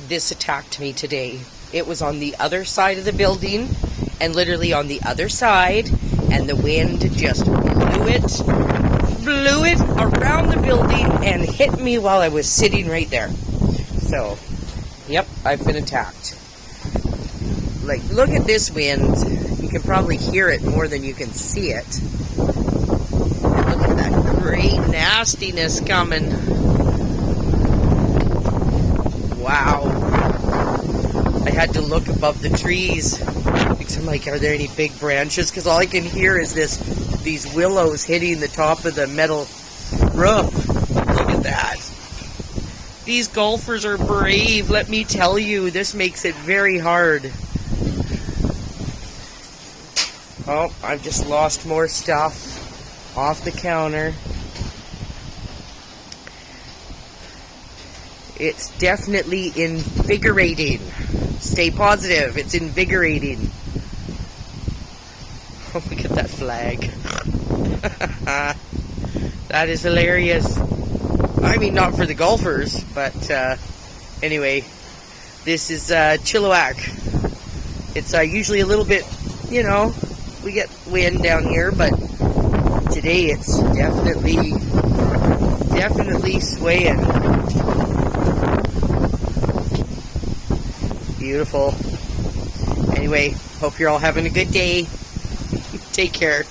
this attacked me today. It was on the other side of the building, and literally on the other side, and the wind just blew it around the building and hit me while I was sitting right there. So, yep, I've been attacked. Like, look at this wind. You can probably hear it more than you can see it. Look at that great nastiness coming. Wow. I had to look above the trees because I'm like, are there any big branches? Because all I can hear is these willows hitting the top of the metal roof. Look at that. These golfers are brave, let me tell you. This makes it very hard. Oh, I've just lost more stuff off the counter. It's definitely invigorating. Stay positive. It's invigorating. Oh, look at that flag. That is hilarious. I mean, not for the golfers, but anyway, this is Chilliwack. It's usually a little bit, you know, we get wind down here, but today it's definitely swaying. Beautiful. Anyway, hope you're all having a good day. Take care.